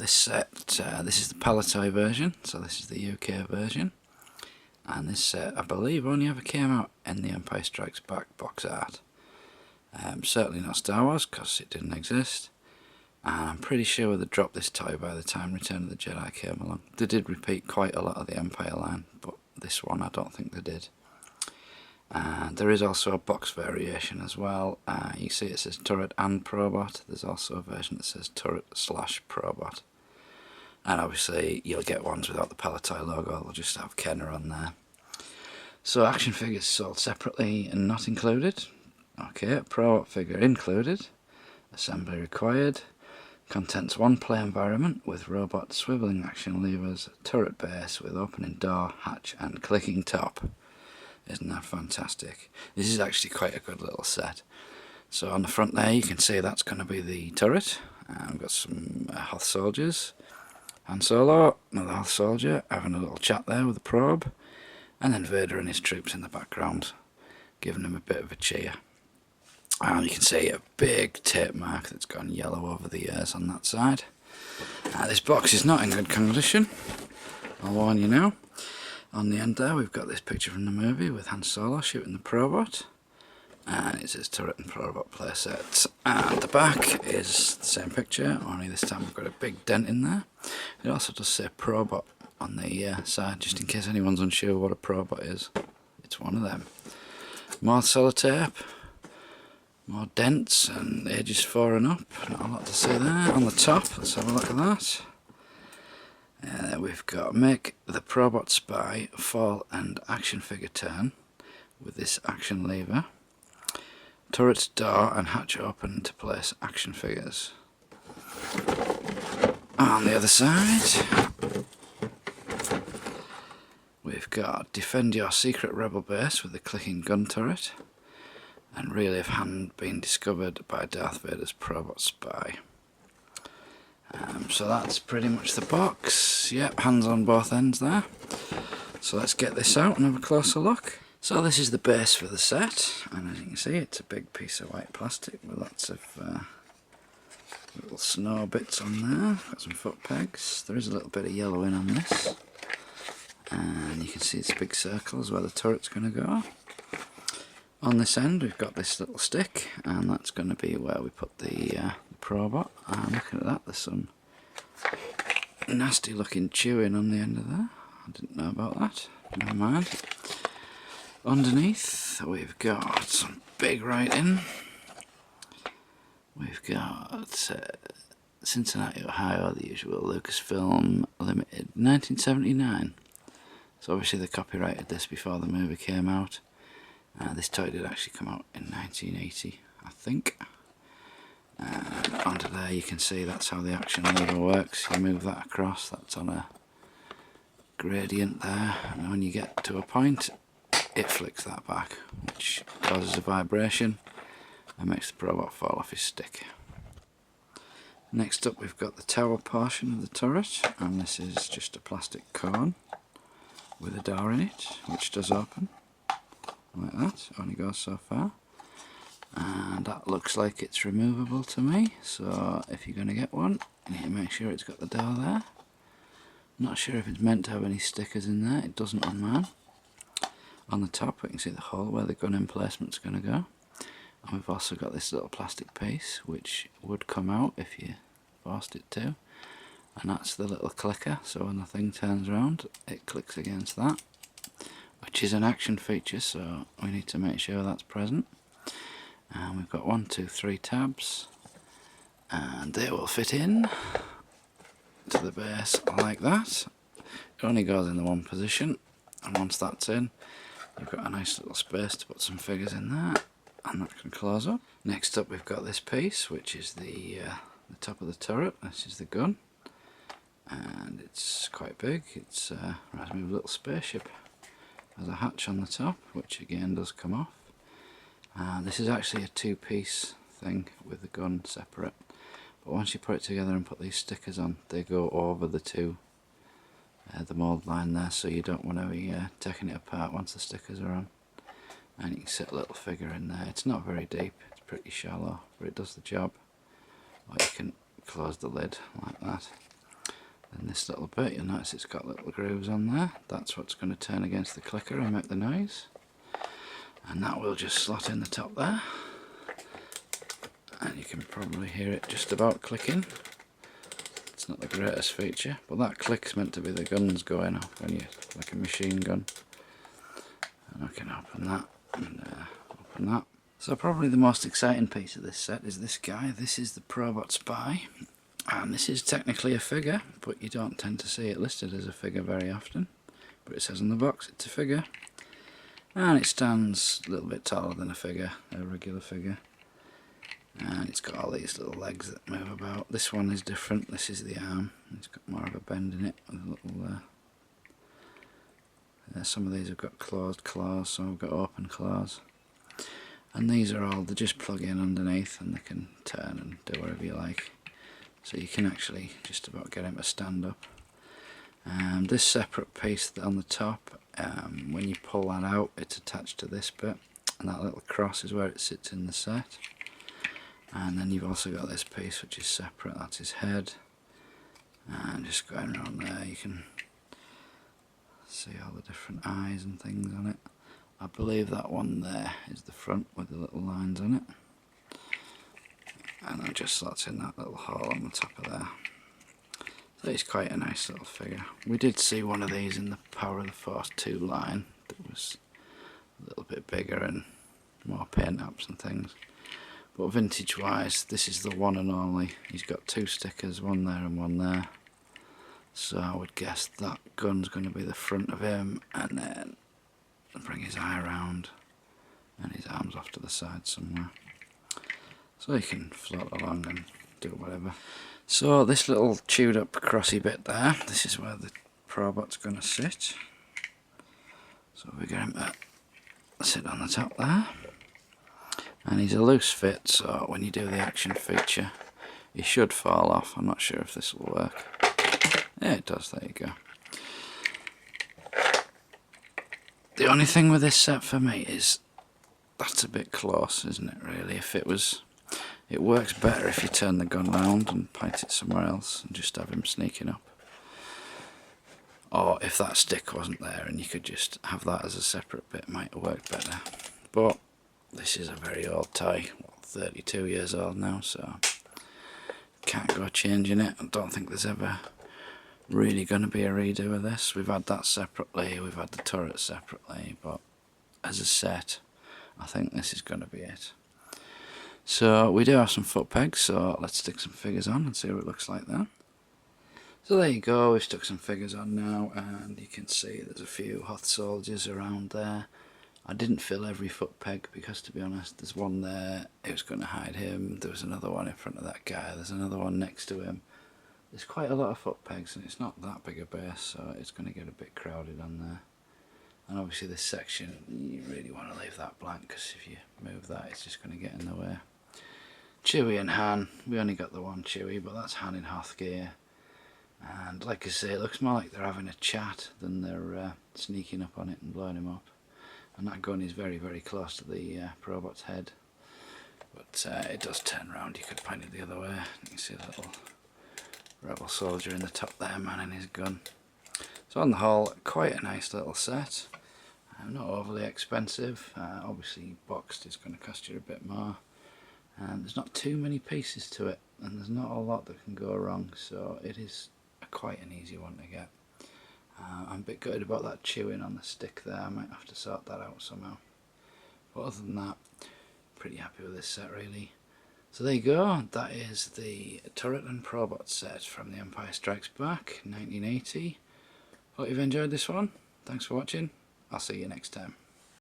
this set, this is the Palletized version, so this is the UK version, and this set I believe only ever came out in the Empire Strikes Back box art. Certainly not Star Wars because it didn't exist, and I'm pretty sure they dropped this toy by the time Return of the Jedi came along. They did repeat quite a lot of the Empire line, but this one I don't think they did. There is also a box variation as well. You see it says Turret and Probot. There's also a version that says Turret/Probot. And obviously you'll get ones without the Palletized logo, they'll just have Kenner on there. So action figures sold separately and not included. Okay, Probot figure included. Assembly required. Contents one play environment with robot swiveling action levers, turret base with opening door, hatch and clicking top. Isn't that fantastic? This is actually quite a good little set. So on the front there you can see that's going to be the turret. We've got some Hoth soldiers. Han Solo, another Hoth soldier, having a little chat there with the probe. And then Vader and his troops in the background, giving him a bit of a cheer. And you can see a big tape mark that's gone yellow over the ears on that side. This box is not in good condition, I'll warn you now. On the end there we've got this picture from the movie with Han Solo shooting the Probot, and it says Turret and Probot playset. And the back is the same picture, only this time we've got a big dent in there. It also does say Probot on the side, just in case anyone's unsure what a Probot is. It's one of them. More sellotape, more dents and ages 4 and up, not a lot to see there. On the top, let's have a look at that. We've got make the Probot spy fall and action figure turn with this action lever. Turret door and hatch open to place action figures. On the other side we've got defend your secret rebel base with the clicking gun turret, and relive Han being discovered by Darth Vader's Probot spy. So that's pretty much the box. Yep, hands on both ends there. So let's get this out and have a closer look. So this is the base for the set, and as you can see it's a big piece of white plastic with lots of little snow bits on there. Got some foot pegs. There is a little bit of yellowing on this, and you can see it's big circles where the turret's going to go. On this end we've got this little stick, and that's going to be where we put the Probot. And looking at that, there's some nasty looking chewing on the end of there. I didn't know about that, never mind. Underneath we've got some big writing. We've got Cincinnati, Ohio, the usual Lucasfilm Limited, 1979. So obviously they copyrighted this before the movie came out. This toy did actually come out in 1980, I think. Onto there you can see that's how the action lever works. You move that across, that's on a gradient there, and when you get to a point it flicks that back, which causes a vibration and makes the Probot fall off his stick. Next up we've got the tower portion of the turret, and this is just a plastic cone with a door in it which does open like that, only goes so far, and that looks like it's removable to me. So if you're going to get one, you need to make sure it's got the door there. Not sure if it's meant to have any stickers in there, it doesn't on mine. On the top we can see the hole where the gun emplacement's going to go, and we've also got this little plastic piece which would come out if you forced it to, and that's the little clicker, so when the thing turns around it clicks against that, which is an action feature, so we need to make sure that's present. And we've got 1, 2, 3 tabs, and they will fit in to the base like that. It only goes in the one position, and once that's in you've got a nice little space to put some figures in there, and that can close up. Next up we've got this piece which is the top of the turret. This is the gun, and it's quite big. It's reminds me of a little spaceship. There's a hatch on the top which again does come off. This is actually a two-piece thing with the gun separate, but once you put it together and put these stickers on, they go over the the mould line there, so you don't want to be taking it apart once the stickers are on. And you can sit a little figure in there. It's not very deep, it's pretty shallow, but it does the job. Or you can close the lid like that. this little bit, you'll notice it's got little grooves on there. That's what's going to turn against the clicker and make the noise. And that will just slot in the top there. And you can probably hear it just about clicking. It's not the greatest feature, but that click's meant to be the guns going off when you, like a machine gun. And I can open that and open that. So probably the most exciting piece of this set is this guy. This is the Probot Spy. And this is technically a figure, but you don't tend to see it listed as a figure very often. But it says on the box it's a figure. And it stands a little bit taller than a figure, a regular figure. And it's got all these little legs that move about. This one is different. This is the arm. It's got more of a bend in it with a little some of these have got closed claws, some have got open claws. And these are all, they just plug in underneath and they can turn and do whatever you like. So you can actually just about get him to stand up. This separate piece on the top, when you pull that out, it's attached to this bit, and that little cross is where it sits in the set. And then you've also got this piece which is separate, that's his head. And just going around there you can see all the different eyes and things on it. I believe that one there is the front with the little lines on it. And that just slots in that little hole on the top of there. So it's quite a nice little figure. We did see one of these in the Power of the Force 2 line that was a little bit bigger and more paint apps and things. But vintage wise, this is the one and only. He's got two stickers, one there and one there. So I would guess that gun's going to be the front of him, and then bring his eye around and his arms off to the side somewhere. So he can float along and do whatever. So this little chewed up crossy bit there, this is where the Probot's going to sit. So we get him to sit on the top there. And he's a loose fit, so when you do the action feature, he should fall off. I'm not sure if this will work. Yeah, it does, there you go. The only thing with this set for me is that's a bit close, isn't it, really? If it was, it works better if you turn the gun round and point it somewhere else and just have him sneaking up. Or if that stick wasn't there and you could just have that as a separate bit, it might have worked better. But this is a very old toy, 32 years old now, so can't go changing it. I don't think there's ever really going to be a redo of this. We've had that separately, we've had the turret separately, but as a set I think this is going to be it. So we do have some foot pegs, so let's stick some figures on and see what it looks like then. So there you go, we've stuck some figures on now, and you can see there's a few Hoth soldiers around there. I didn't fill every foot peg because, to be honest, there's one there, it was going to hide him, there was another one in front of that guy, there's another one next to him. There's quite a lot of foot pegs and it's not that big a base, so it's going to get a bit crowded on there. And obviously this section, you really want to leave that blank, because if you move that it's just going to get in the way. Chewie and Han, we only got the one Chewie, but that's Han in Hoth gear. And like I say, it looks more like they're having a chat than they're sneaking up on it and blowing him up. And that gun is very, very close to the Probot's head. But it does turn around, you could point it the other way. You can see the little rebel soldier in the top there, manning his gun. So on the whole, quite a nice little set. Not overly expensive. Obviously boxed is going to cost you a bit more. There's not too many pieces to it, and there's not a lot that can go wrong, so it is quite an easy one to get. I'm a bit gutted about that chewing on the stick there, I might have to sort that out somehow. But other than that, pretty happy with this set really. So there you go, that is the Turret and Probot set from The Empire Strikes Back 1980. Hope you've enjoyed this one. Thanks for watching, I'll see you next time.